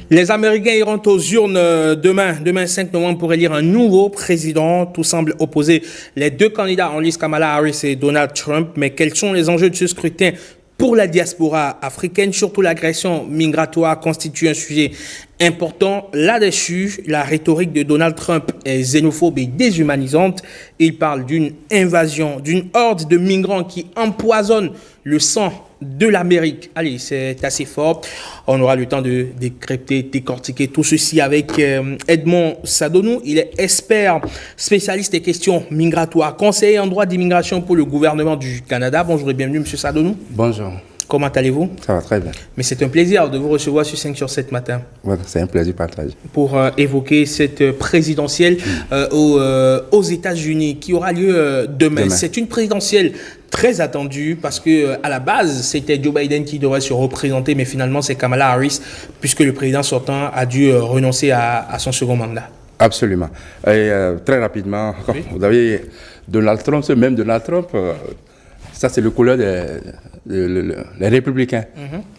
Les Américains iront aux urnes demain 5 novembre pour élire un nouveau président. Tout semble opposer les deux candidats en lice, Kamala Harris et Donald Trump. Mais quels sont les enjeux de ce scrutin pour la diaspora africaine? Surtout l'agression migratoire constitue un sujet important. Là-dessus, la rhétorique de Donald Trump est xénophobe et déshumanisante. Il parle d'une invasion, d'une horde de migrants qui empoisonnent le sang de l'Amérique. Allez, c'est assez fort. On aura le temps de décrypter, décortiquer tout ceci avec Edmond Sadonou. Il est expert, spécialiste des questions migratoires, conseiller en droit d'immigration pour le gouvernement du Canada. Bonjour et bienvenue, M. Sadonou. Bonjour. Comment allez-vous? Ça va très bien. Mais c'est un plaisir de vous recevoir sur 5 sur 7 matin. Ouais, c'est un plaisir partagé. Pour évoquer cette présidentielle aux États-Unis qui aura lieu demain. C'est une présidentielle très attendue parce que à la base, c'était Joe Biden qui devrait se représenter, mais finalement, c'est Kamala Harris puisque le président sortant a dû renoncer à son second mandat. Absolument. Et très rapidement, oui. Vous avez Donald Trump, ce même Donald Trump. Ça, c'est le couleur les républicains.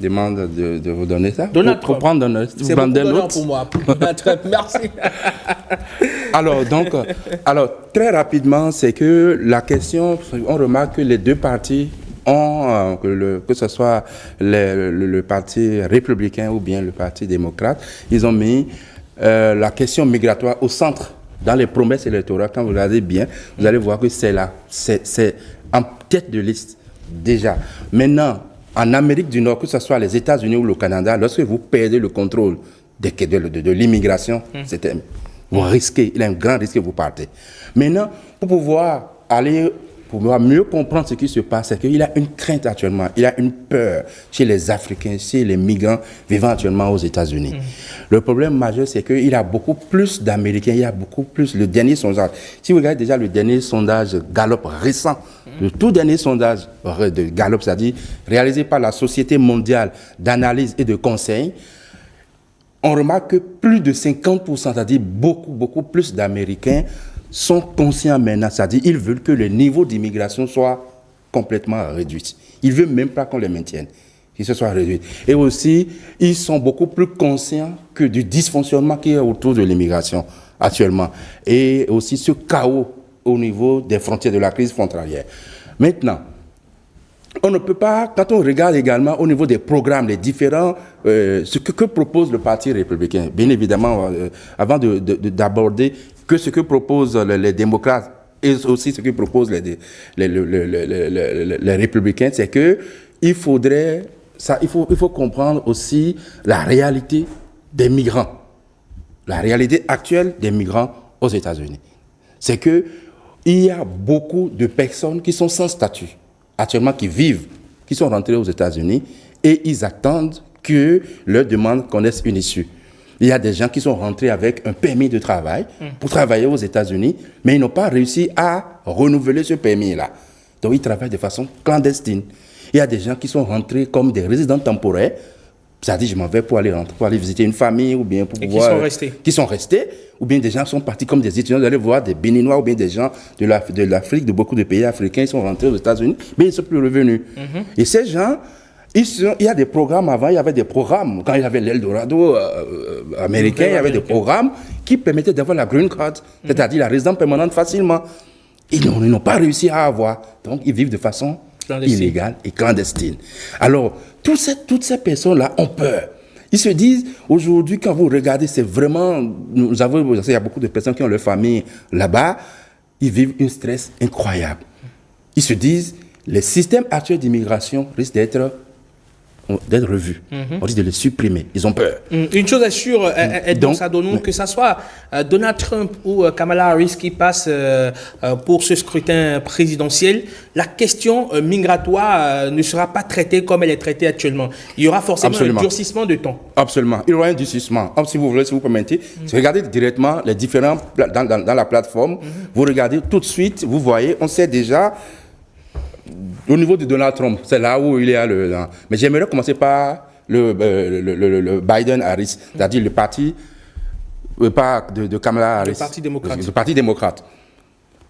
Demandent de vous donner ça. Donald Trump. C'est beaucoup d'honneur pour moi. Donald Trump, merci. Alors, très rapidement, c'est que la question, on remarque que les deux partis ont, que ce soit le parti républicain ou bien le parti démocrate, ils ont mis la question migratoire au centre. Dans les promesses électorales, quand vous regardez bien, vous allez voir que c'est là. C'est en tête de liste, déjà. Maintenant, en Amérique du Nord, que ce soit les États-Unis ou le Canada, lorsque vous perdez le contrôle de l'immigration, vous risquez, il y a un grand risque que vous partez. Maintenant, pour pouvoir mieux comprendre ce qui se passe, c'est qu'il y a une crainte actuellement, il y a une peur chez les Africains, chez les migrants vivant actuellement aux États-Unis. Le problème majeur, c'est qu'il y a beaucoup plus d'Américains, il y a beaucoup plus, le dernier sondage. Si vous regardez déjà le dernier sondage Gallup récent, le tout dernier sondage de Gallup, c'est-à-dire réalisé par la Société mondiale d'analyse et de conseil, on remarque que plus de 50%, c'est-à-dire beaucoup plus d'Américains sont conscients maintenant, c'est-à-dire ils veulent que le niveau d'immigration soit complètement réduit. Ils ne veulent même pas qu'on les maintienne, qu'il se soit réduit. Et aussi, ils sont beaucoup plus conscients que du dysfonctionnement qui est autour de l'immigration actuellement. Et aussi ce chaos au niveau des frontières, de la crise frontalière. Maintenant, on ne peut pas, quand on regarde également au niveau des programmes, les différents, ce que propose le Parti républicain, bien évidemment, avant d'aborder ce que proposent les démocrates et aussi ce que proposent les républicains, c'est que il faut comprendre aussi la réalité des migrants, la réalité actuelle des migrants aux États-Unis. C'est que il y a beaucoup de personnes qui sont sans statut actuellement, qui sont rentrés aux États-Unis et ils attendent que leurs demandes connaissent une issue. Il y a des gens qui sont rentrés avec un permis de travail pour travailler aux États-Unis, mais ils n'ont pas réussi à renouveler ce permis-là. Donc, ils travaillent de façon clandestine. Il y a des gens qui sont rentrés comme des résidents temporaires, c'est-à-dire je m'en vais pour aller visiter une famille ou bien pour pouvoir... Qui sont restés, ou bien des gens sont partis comme des étudiants, vous allez voir des Béninois ou bien des gens de l'Afrique, de beaucoup de pays africains, ils sont rentrés aux États-Unis, mais ils ne sont plus revenus. Et ces gens... Il y a des programmes avant, il y avait des programmes, quand il y avait l'Eldorado américain, il y avait des programmes qui permettaient d'avoir la green card, c'est-à-dire la résidence permanente facilement. Ils n'ont pas réussi à avoir, donc ils vivent de façon illégale et clandestine. Alors, toutes ces personnes-là ont peur. Ils se disent, aujourd'hui, quand vous regardez, c'est vraiment, il y a beaucoup de personnes qui ont leur famille là-bas, ils vivent un stress incroyable. Ils se disent, les systèmes actuels d'immigration risquent d'être revus. On dit de les supprimer. Ils ont peur. Une chose est sûre, Edmond Sadonou, que ce soit Donald Trump ou Kamala Harris qui passe pour ce scrutin présidentiel, la question migratoire ne sera pas traitée comme elle est traitée actuellement. Il y aura forcément un durcissement de temps. Absolument. Il y aura un durcissement. Si vous voulez, si vous permettez, regardez directement les différents dans la plateforme. Vous regardez tout de suite, vous voyez, on sait déjà. Au niveau de Donald Trump, c'est là où il y a mais j'aimerais commencer par le Biden-Harris, c'est-à-dire le parti de Kamala Harris. Le Parti démocrate.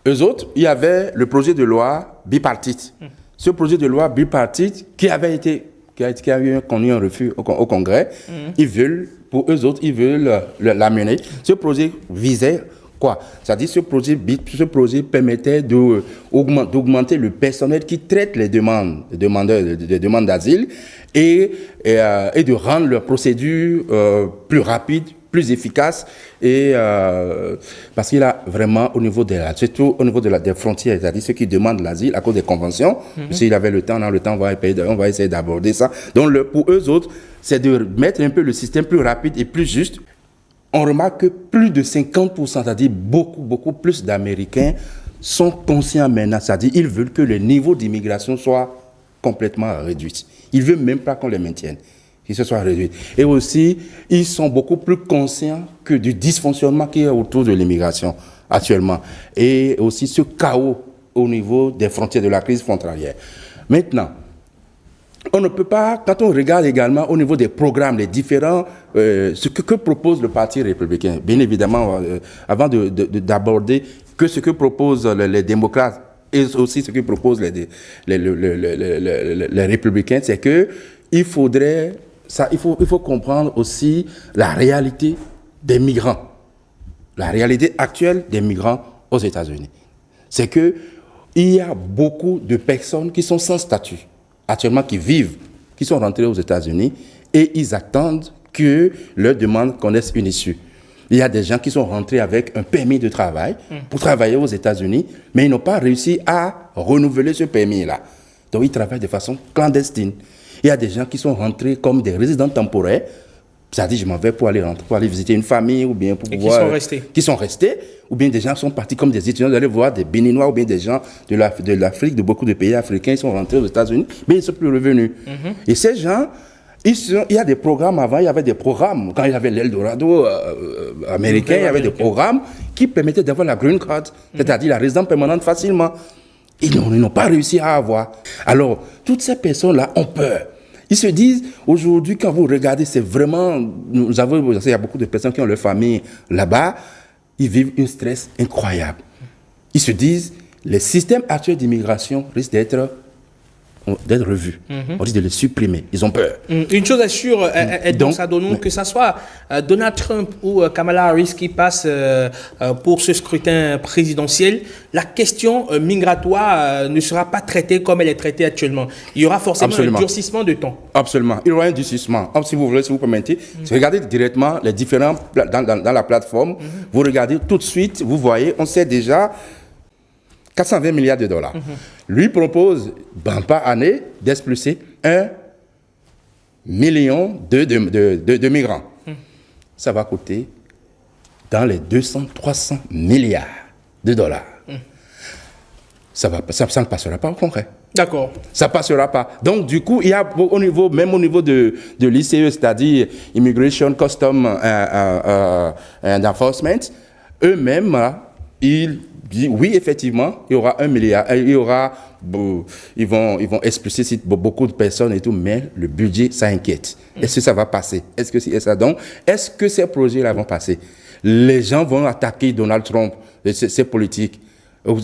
Eux autres, il y avait le projet de loi bipartite. Ce projet de loi bipartite qui a connu un refus au Congrès, ils veulent pour eux autres, ils veulent l'amener. Ce projet visait quoi? C'est-à-dire ce projet permettait d'augmenter le personnel qui traite les demandes d'asile et de rendre leur procédure plus rapide, plus efficace, et parce qu'il a vraiment surtout au niveau des frontières, c'est-à-dire ceux qui demandent l'asile à cause des conventions. S'il avait le temps, on va essayer d'aborder ça. Donc pour eux autres, c'est de mettre un peu le système plus rapide et plus juste. On remarque que plus de 50%, c'est-à-dire beaucoup plus d'Américains sont conscients maintenant, c'est-à-dire ils veulent que le niveau d'immigration soit complètement réduit. Ils ne veulent même pas qu'on les maintienne, qu'il se soit réduit. Et aussi, ils sont beaucoup plus conscients que du dysfonctionnement qu'il y a autour de l'immigration actuellement. Et aussi ce chaos au niveau des frontières, de la crise frontalière. Maintenant, on ne peut pas, quand on regarde également au niveau des programmes, les différents, ce que propose le Parti républicain, bien évidemment, avant d'aborder ce que proposent les démocrates et aussi ce que proposent les républicains, c'est que il faut comprendre aussi la réalité des migrants, la réalité actuelle des migrants aux États-Unis. C'est que il y a beaucoup de personnes qui sont sans statut actuellement, qui sont rentrés aux États-Unis et ils attendent que leurs demandes connaissent une issue. Il y a des gens qui sont rentrés avec un permis de travail pour travailler aux États-Unis, mais ils n'ont pas réussi à renouveler ce permis-là. Donc ils travaillent de façon clandestine. Il y a des gens qui sont rentrés comme des résidents temporaires, c'est-à-dire je m'en vais pour aller visiter une famille ou bien pour pouvoir... Qui sont restés, ou bien des gens sont partis comme des étudiants, d'aller voir des Béninois ou bien des gens de l'Afrique, de beaucoup de pays africains, ils sont rentrés aux États-Unis, mais ils ne sont plus revenus. Et ces gens, il y a des programmes avant, il y avait des programmes, quand il y avait l'Eldorado américain, il y avait des programmes qui permettaient d'avoir la green card, c'est-à-dire la résidence permanente facilement. Ils n'ont pas réussi à avoir. Alors, toutes ces personnes-là ont peur. Ils se disent, aujourd'hui, quand vous regardez, c'est vraiment... il y a beaucoup de personnes qui ont leur famille là-bas, ils vivent un stress incroyable. Ils se disent, les systèmes actuels d'immigration risquent d'être revus. On risque de les supprimer. Ils ont peur. Une chose est sûre, que ce soit Donald Trump ou Kamala Harris qui passe pour ce scrutin présidentiel, la question migratoire ne sera pas traitée comme elle est traitée actuellement. Il y aura forcément un durcissement de temps. Absolument. Il y aura un durcissement. Si vous vous permettez, regardez directement les différents dans la plateforme. Vous regardez tout de suite, vous voyez, on sait déjà 420 milliards de dollars. Lui propose, par année, d'expulser 1 million de migrants. Ça va coûter dans les 200-300 milliards de dollars. Ça ne passera pas au Congrès. D'accord. Ça ne passera pas. Donc, du coup, il y a même au niveau de l'ICE, c'est-à-dire Immigration, Custom and Enforcement, eux-mêmes, ils disent oui, effectivement, il y aura 1 milliard, ils vont expulser beaucoup de personnes et tout, mais le budget, ça inquiète. Est-ce que ça va passer? Est-ce que c'est ça? Donc, est-ce que ces projets-là vont passer? Les gens vont attaquer Donald Trump, ses politiques. Quand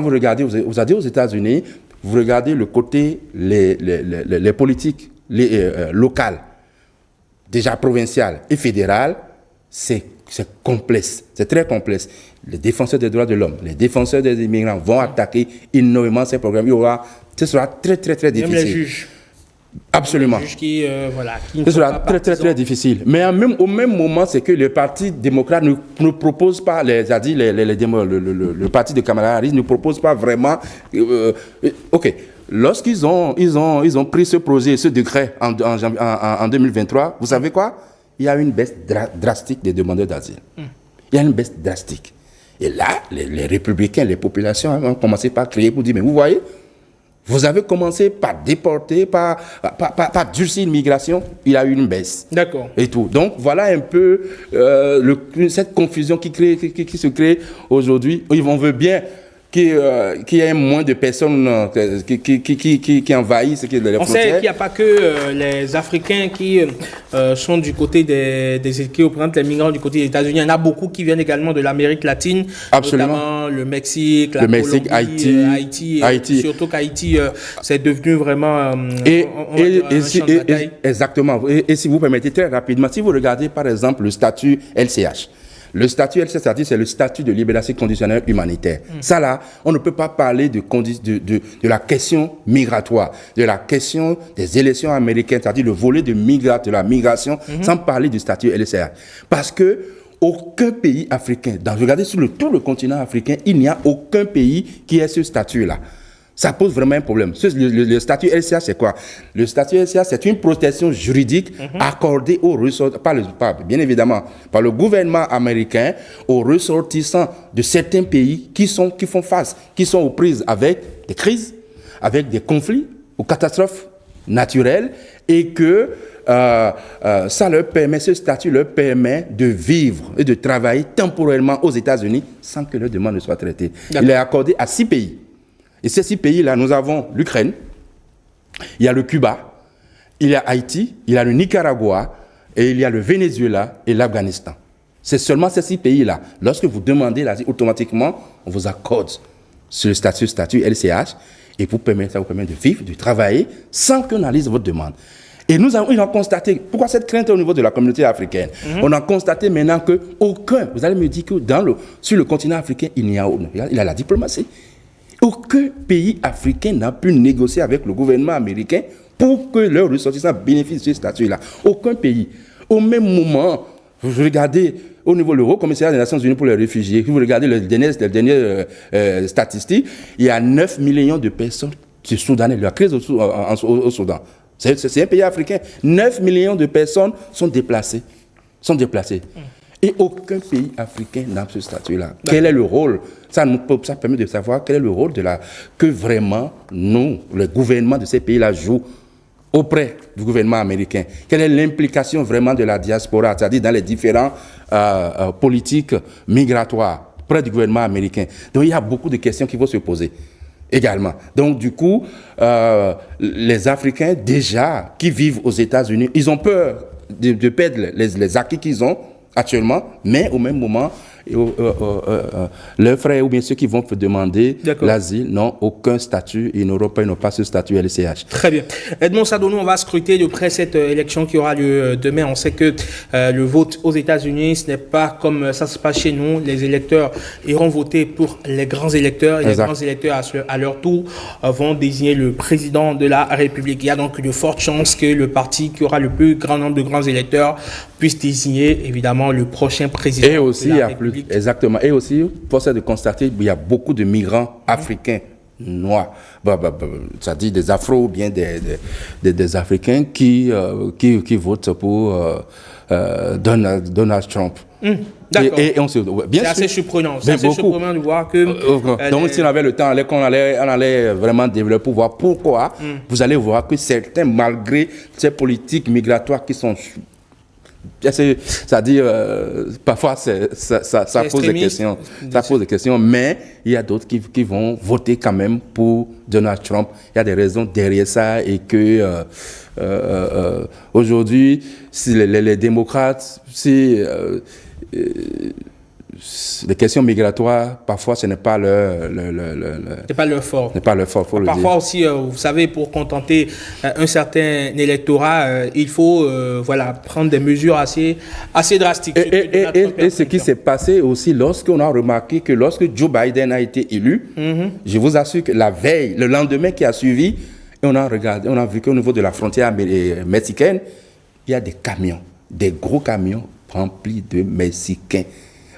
vous regardez, vous allez aux États-Unis, vous regardez le côté, les politiques locales, déjà provinciales et fédérales, c'est complexe, c'est très complexe. Les défenseurs des droits de l'homme, les défenseurs des immigrants vont attaquer énormément ces programmes. Ce sera très, très, très difficile. Même les juges. Absolument. Les juges qui ce sera très, très, très difficile. Mais au même moment, c'est que le Parti démocrate ne propose pas, le parti de Kamala Harris ne propose pas vraiment... OK. Lorsqu'ils ont pris ce projet, ce décret en 2023, vous savez quoi? Il y a une baisse drastique des demandeurs d'asile. Il y a une baisse drastique. Et là, les républicains, les populations ont commencé par crier pour dire, mais vous voyez, vous avez commencé par déporter, par durcir l'immigration, il y a eu une baisse. D'accord. Et tout. Donc, voilà un peu cette confusion qui se crée aujourd'hui. On veut bien qu'il y ait moins de personnes qui envahissent les On frontières. sait qu'il n'y a pas que les Africains qui sont du côté qui représentent les migrants du côté des États-Unis. Il y en a beaucoup qui viennent également de l'Amérique latine, Absolument. notamment le Mexique, la Mexique, Colombie, Haïti. Surtout qu'Haïti, c'est devenu vraiment un champ de bataille. Exactement. Et si vous permettez très rapidement, si vous regardez par exemple le statut LCH, le statut LCH, c'est le statut de libération conditionnelle humanitaire. Ça là, on ne peut pas parler de la question migratoire, de la question des élections américaines, c'est-à-dire le volet de la migration, sans parler du statut LCH. Parce que aucun pays africain, regardez sur tout le continent africain, il n'y a aucun pays qui ait ce statut-là. Ça pose vraiment un problème. Le statut LCH, c'est quoi? Le statut LCH, c'est une protection juridique accordée aux ressortissants, bien évidemment, par le gouvernement américain, aux ressortissants de certains pays qui sont aux prises avec des crises, avec des conflits ou catastrophes naturelles, et que ce statut leur permet de vivre et de travailler temporairement aux États-Unis sans que leur demande ne soit traitée. Il est accordé à 6 pays. Et ces 6 pays-là, nous avons l'Ukraine, il y a le Cuba, il y a Haïti, il y a le Nicaragua, et il y a le Venezuela et l'Afghanistan. C'est seulement ces 6 pays-là. Lorsque vous demandez l'asile, automatiquement, on vous accorde ce statut LCH, et ça vous permet de vivre, de travailler, sans qu'on analyse votre demande. Et nous avons constaté, pourquoi cette crainte au niveau de la communauté africaine? On a constaté maintenant qu'aucun, vous allez me dire que sur le continent africain, il y a la diplomatie. Aucun pays africain n'a pu négocier avec le gouvernement américain pour que leurs ressortissants bénéficient de ce statut-là. Aucun pays. Au même moment, vous regardez au niveau de l'Euro Commissariat des Nations Unies pour les réfugiés, vous regardez les dernières statistiques, il y a 9 millions de personnes soudanaises, la crise au Soudan. C'est un pays africain. 9 millions de personnes sont déplacées. Et aucun pays africain n'a ce statut-là. Quel est le rôle? Ça permet de savoir quel est le rôle que vraiment le gouvernement de ces pays-là joue auprès du gouvernement américain. Quelle est l'implication vraiment de la diaspora, c'est-à-dire dans les différents politiques migratoires auprès du gouvernement américain. Donc il y a beaucoup de questions qui vont se poser également. Donc du coup, les Africains déjà qui vivent aux États-Unis, ils ont peur de perdre les acquis qu'ils ont actuellement, mais au même moment, leurs frères ou bien ceux qui vont demander l'asile n'ont aucun statut, ils n'ont pas ce statut LCH. Très bien. Edmond Sadonou, on va scruter de près cette élection qui aura lieu demain. On sait que le vote aux États-Unis, ce n'est pas comme ça se passe chez nous. Les électeurs iront voter pour les grands électeurs. Et les grands électeurs, à leur tour, vont désigner le président de la République. Il y a donc de fortes chances que le parti qui aura le plus grand nombre de grands électeurs puisse désigner évidemment le prochain président et aussi, de la République. Exactement. Et aussi, force est de constater qu'il y a beaucoup de migrants africains noirs, c'est-à-dire des Afro ou bien des Africains qui votent pour Donald Trump. D'accord. Et on se, bien c'est sûr, assez surprenant. C'est assez surprenant de voir que... donc, si on avait le temps, on allait vraiment développer pour voir pourquoi. Vous allez voir que certains, malgré ces politiques migratoires qui sont... C'est-à-dire, parfois, ça pose des questions. Ça pose des questions, mais il y a d'autres qui vont voter quand même pour Donald Trump. Il y a des raisons derrière ça et que aujourd'hui, si les démocrates, les questions migratoires, parfois, ce n'est pas c'est pas leur fort. n'est pas leur fort, faut le dire. Parfois aussi, vous savez, pour contenter un certain électorat, il faut prendre des mesures assez drastiques. Et ce qui s'est passé aussi lorsqu'on a remarqué que lorsque Joe Biden a été élu, je vous assure que la veille, le lendemain qui a suivi, on a vu qu'au niveau de la frontière mexicaine, il y a des camions, des gros camions remplis de Mexicains,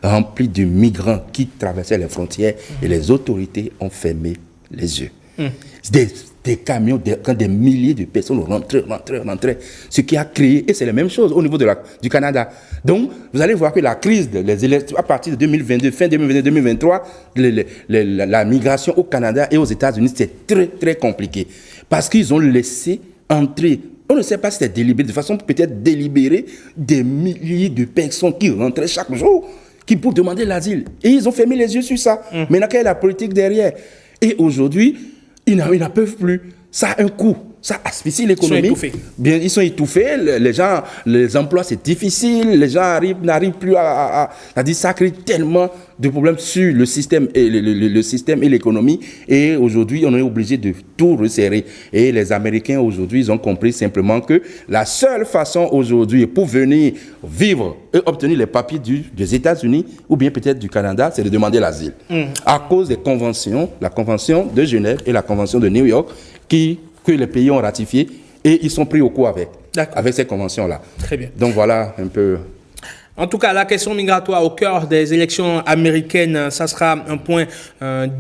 remplis de migrants qui traversaient les frontières et les autorités ont fermé les yeux. Des camions, quand des milliers de personnes rentraient, ce qui a créé, et c'est la même chose au niveau du Canada. Donc, vous allez voir que la crise des élections, à partir de 2022, fin 2022-2023, la migration au Canada et aux États-Unis, c'est très, très compliqué. Parce qu'ils ont laissé entrer, on ne sait pas si c'était délibéré, de façon peut-être délibérée, des milliers de personnes qui rentraient chaque jour. qui pour demander l'asile. Et ils ont fermé les yeux sur ça. Maintenant, quelle est la politique derrière? Et aujourd'hui, ils n'en peuvent plus. Ça a un coût. Ça asphyxie l'économie. Ils sont étouffés. Bien, ils sont étouffés. Les gens, les emplois, c'est difficile. Les gens n'arrivent plus c'est-à-dire, ça crée tellement de problèmes sur le système et le système et l'économie. Et aujourd'hui, on est obligé de tout resserrer. Et les Américains, aujourd'hui, ils ont compris simplement que la seule façon aujourd'hui pour venir vivre et obtenir les papiers des États-Unis ou bien peut-être du Canada, c'est de demander l'asile. À cause des conventions, la convention de Genève et la convention de New York, que les pays ont ratifié et ils sont pris au coup avec ces conventions-là. Très bien. Donc voilà un peu. En tout cas, la question migratoire au cœur des élections américaines, ça sera un point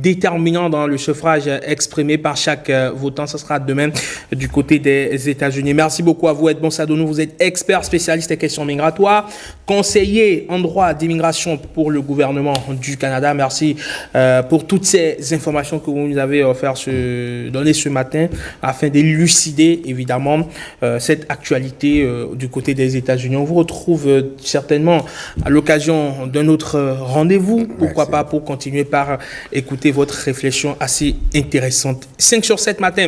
déterminant dans le suffrage exprimé par chaque votant. Ça sera demain du côté des États-Unis. Merci beaucoup à vous, Edmond Sadonou. Vous êtes expert spécialiste des questions migratoires, conseiller en droit d'immigration pour le gouvernement du Canada. Merci pour toutes ces informations que vous nous avez données ce matin afin d'élucider évidemment cette actualité du côté des États-Unis. On vous retrouve certainement à l'occasion d'un autre rendez-vous, pourquoi pas, pour continuer par écouter votre réflexion assez intéressante. 5 sur 7 matin.